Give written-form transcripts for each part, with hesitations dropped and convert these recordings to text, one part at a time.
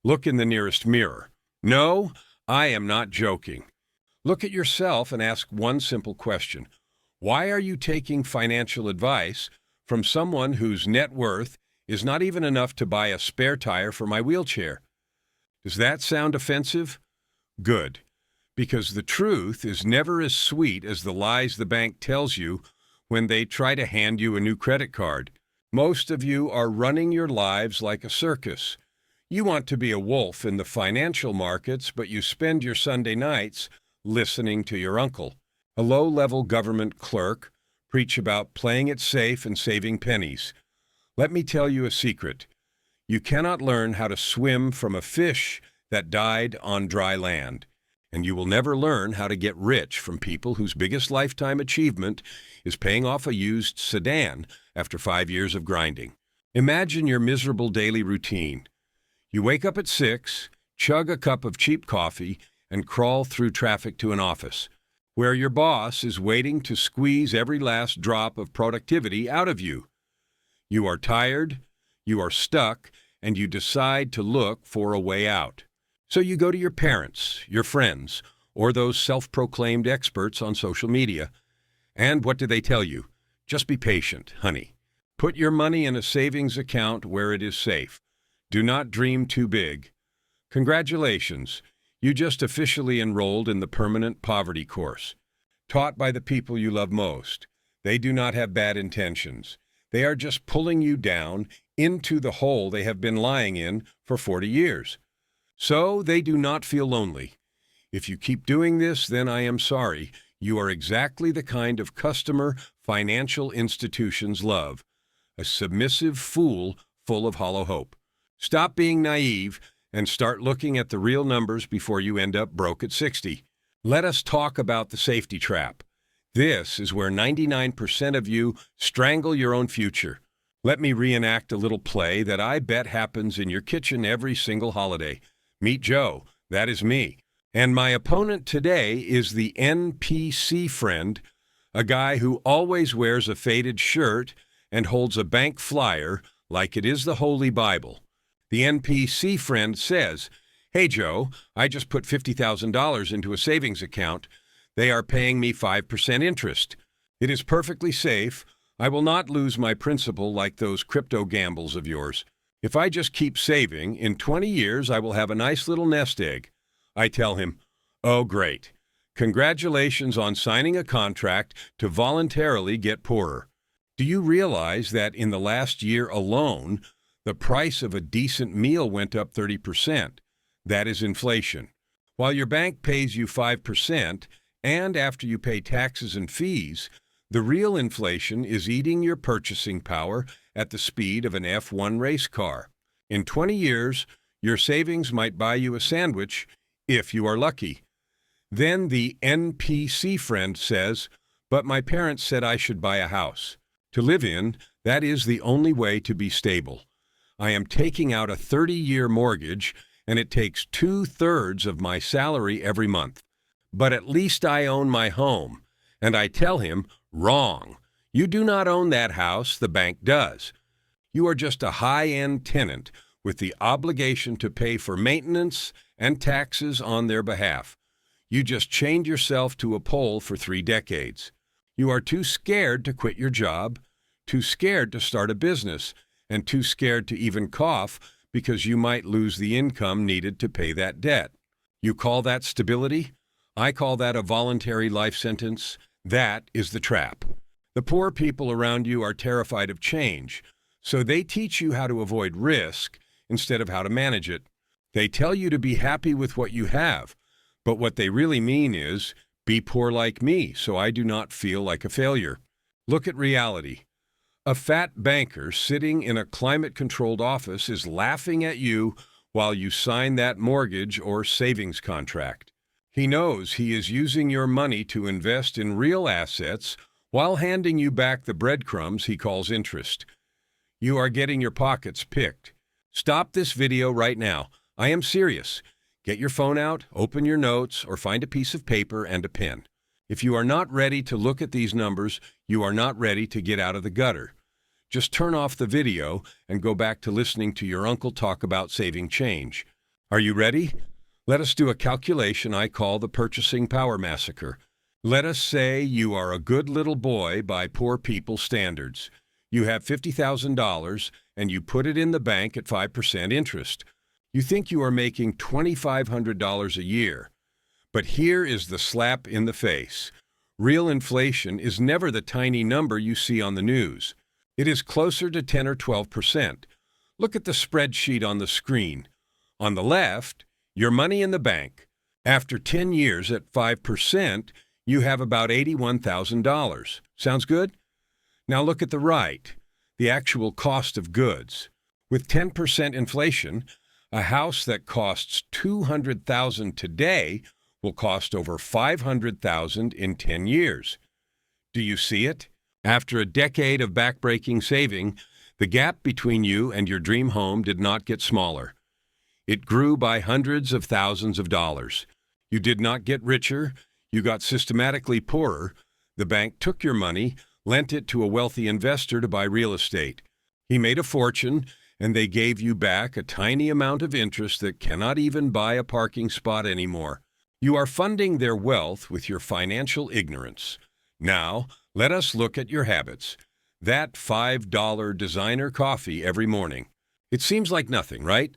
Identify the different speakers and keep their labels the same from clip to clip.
Speaker 1: Look in the nearest mirror. No, I am not joking. Look at yourself and ask one simple question. Why are you taking financial advice from someone whose net worth is not even enough to buy a spare tire for my wheelchair? Does that sound offensive? Good, because the truth is never as sweet as the lies the bank tells you when they try to hand you a new credit card. Most of you are running your lives like a circus. You want to be a wolf in the financial markets, but you spend your Sunday nights listening to your uncle, a low-level government clerk, preach about playing it safe and saving pennies. Let me tell you a secret. You cannot learn how to swim from a fish that died on dry land, and you will never learn how to get rich from people whose biggest lifetime achievement is paying off a used sedan after 5 years of grinding. Imagine your miserable daily routine. You wake up at 6, chug a cup of cheap coffee, and crawl through traffic to an office, where your boss is waiting to squeeze every last drop of productivity out of you. You are tired, you are stuck, and you decide to look for a way out. So you go to your parents, your friends, or those self-proclaimed experts on social media. And what do they tell you? Just be patient, honey. Put your money in a savings account where it is safe. Do not dream too big. Congratulations, you just officially enrolled in the permanent poverty course. Taught by the people you love most. They do not have bad intentions. They are just pulling you down into the hole they have been lying in for 40 years. So they do not feel lonely. If you keep doing this, then I am sorry. You are exactly the kind of customer financial institutions love. A submissive fool full of hollow hope. Stop being naive and start looking at the real numbers before you end up broke at 60. Let us talk about the safety trap. This is where 99% of you strangle your own future. Let me reenact a little play that I bet happens in your kitchen every single holiday. Meet Joe, that is me. And my opponent today is the NPC friend, a guy who always wears a faded shirt and holds a bank flyer like it is the Holy Bible. The NPC friend says, "Hey Joe, I just put $50,000 into a savings account. They are paying me 5% interest. It is perfectly safe. I will not lose my principal like those crypto gambles of yours. If I just keep saving, in 20 years I will have a nice little nest egg." I tell him, "Oh, great. Congratulations on signing a contract to voluntarily get poorer. Do you realize that in the last year alone, the price of a decent meal went up 30%. That is inflation. While your bank pays you 5%, and after you pay taxes and fees, the real inflation is eating your purchasing power at the speed of an F1 race car. In 20 years, your savings might buy you a sandwich if you are lucky." Then the NPC friend says, "But my parents said I should buy a house. To live in, that is the only way to be stable. I am taking out a 30-year mortgage, and it takes 2/3 of my salary every month. But at least I own my home." And I tell him, "Wrong. You do not own that house, the bank does. You are just a high-end tenant with the obligation to pay for maintenance and taxes on their behalf. You just chained yourself to a pole for 3 decades. You are too scared to quit your job, too scared to start a business, and too scared to even cough because you might lose the income needed to pay that debt. You call that stability? I call that a voluntary life sentence. That is the trap. The poor people around you are terrified of change, so they teach you how to avoid risk instead of how to manage it. They tell you to be happy with what you have, but what they really mean is, be poor like me so I do not feel like a failure. Look at reality. A fat banker sitting in a climate-controlled office is laughing at you while you sign that mortgage or savings contract. He knows he is using your money to invest in real assets while handing you back the breadcrumbs he calls interest. You are getting your pockets picked. Stop this video right now. I am serious. Get your phone out, open your notes, or find a piece of paper and a pen. If you are not ready to look at these numbers, you are not ready to get out of the gutter. Just turn off the video and go back to listening to your uncle talk about saving change. Are you ready? Let us do a calculation I call the purchasing power massacre. Let us say you are a good little boy by poor people's standards. You have $50,000 and you put it in the bank at 5% interest. You think you are making $2,500 a year. But here is the slap in the face. Real inflation is never the tiny number you see on the news. It is closer to 10 or 12%. Look at the spreadsheet on the screen. On the left, your money in the bank. After 10 years at 5%, you have about $81,000. Sounds good? Now look at the right, the actual cost of goods. With 10% inflation, a house that costs $200,000 today will cost over $500,000 in 10 years. Do you see it? After a decade of backbreaking saving, the gap between you and your dream home did not get smaller. It grew by hundreds of thousands of dollars. You did not get richer, you got systematically poorer. The bank took your money, lent it to a wealthy investor to buy real estate. He made a fortune, and they gave you back a tiny amount of interest that cannot even buy a parking spot anymore. You are funding their wealth with your financial ignorance. Now, let us look at your habits. That $5 designer coffee every morning. It seems like nothing, right?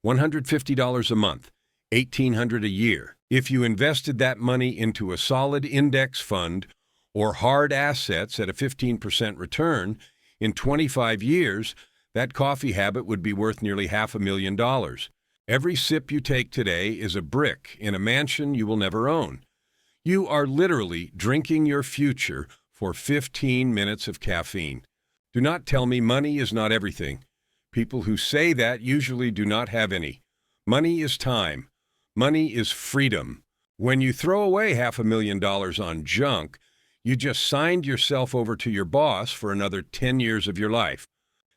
Speaker 1: $150 a month, $1,800 a year. If you invested that money into a solid index fund or hard assets at a 15% return, in 25 years, that coffee habit would be worth nearly $500,000. Every sip you take today is a brick in a mansion you will never own. You are literally drinking your future for 15 minutes of caffeine. Do not tell me money is not everything. People who say that usually do not have any. Money is time. Money is freedom. When you throw away $500,000 on junk, you just signed yourself over to your boss for another 10 years of your life.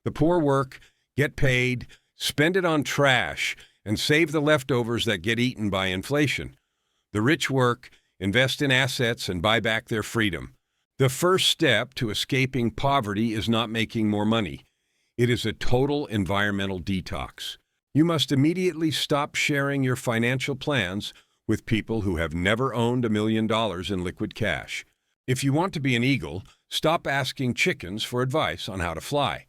Speaker 1: The poor work, get paid, spend it on trash, and save the leftovers that get eaten by inflation. The rich work, invest in assets, and buy back their freedom. The first step to escaping poverty is not making more money. It is a total environmental detox. You must immediately stop sharing your financial plans with people who have never owned $1 million in liquid cash. If you want to be an eagle, stop asking chickens for advice on how to fly.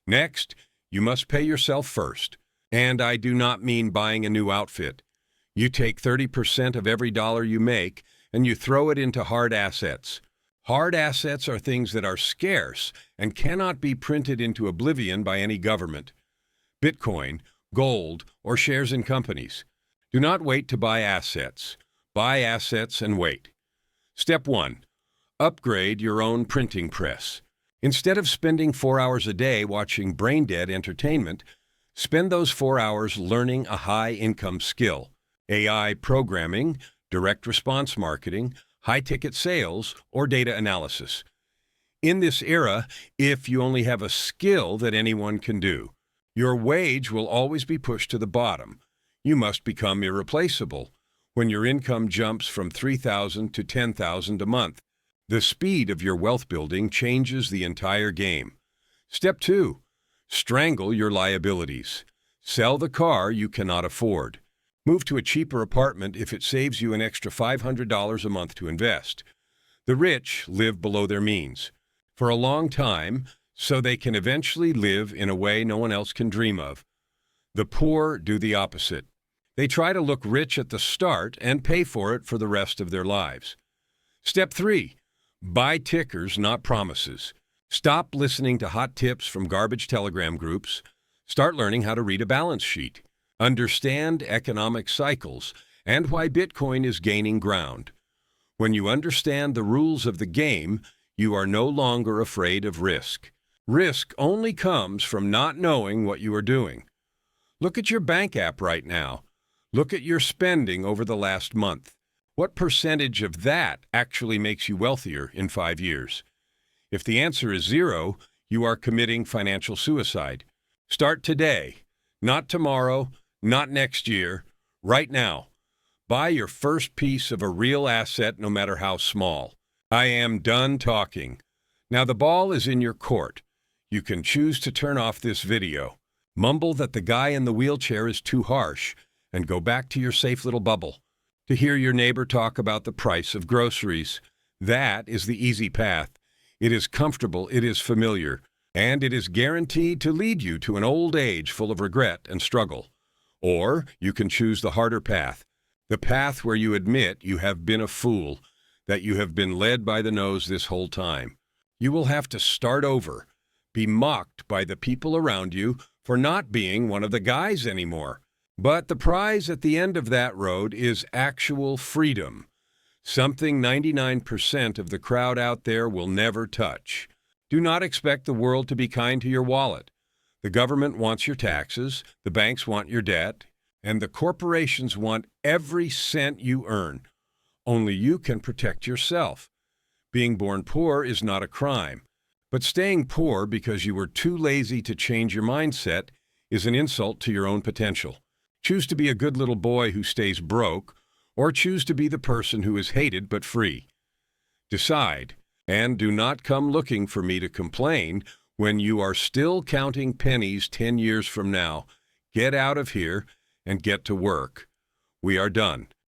Speaker 1: Next, you must pay yourself first. And I do not mean buying a new outfit. You take 30% of every dollar you make and you throw it into hard assets. Hard assets are things that are scarce and cannot be printed into oblivion by any government. Bitcoin, gold, or shares in companies. Do not wait to buy assets. Buy assets and wait. Step 1. Upgrade your own printing press. Instead of spending 4 hours a day watching brain-dead entertainment, spend those 4 hours learning a high-income skill. AI programming, direct response marketing, high-ticket sales, or data analysis. In this era, if you only have a skill that anyone can do, your wage will always be pushed to the bottom. You must become irreplaceable when your income jumps from $3,000 to $10,000 a month. The speed of your wealth building changes the entire game. Step 2. Strangle your liabilities. Sell the car you cannot afford. Move to a cheaper apartment if it saves you an extra $500 a month to invest. The rich live below their means for a long time so they can eventually live in a way no one else can dream of. The poor do the opposite. They try to look rich at the start and pay for it for the rest of their lives. Step 3. Buy tickers, not promises. Stop listening to hot tips from garbage telegram groups. Start learning how to read a balance sheet. Understand economic cycles and why Bitcoin is gaining ground. When you understand the rules of the game, you are no longer afraid of risk. Risk only comes from not knowing what you are doing. Look at your bank app right now. Look at your spending over the last month. What percentage of that actually makes you wealthier in 5 years? If the answer is 0, you are committing financial suicide. Start today, not tomorrow, not next year, right now. Buy your first piece of a real asset, no matter how small. I am done talking. Now the ball is in your court. You can choose to turn off this video. Mumble that the guy in the wheelchair is too harsh, and go back to your safe little bubble. To hear your neighbor talk about the price of groceries. That is the easy path. It is comfortable, it is familiar, and it is guaranteed to lead you to an old age full of regret and struggle. Or you can choose the harder path, the path where you admit you have been a fool, that you have been led by the nose this whole time. You will have to start over, be mocked by the people around you for not being one of the guys anymore. But the prize at the end of that road is actual freedom, something 99% of the crowd out there will never touch. Do not expect the world to be kind to your wallet. The government wants your taxes, the banks want your debt, and the corporations want every cent you earn. Only you can protect yourself. Being born poor is not a crime, but staying poor because you were too lazy to change your mindset is an insult to your own potential. Choose to be a good little boy who stays broke, or choose to be the person who is hated but free. Decide, and do not come looking for me to complain when you are still counting pennies 10 years from now. Get out of here and get to work. We are done.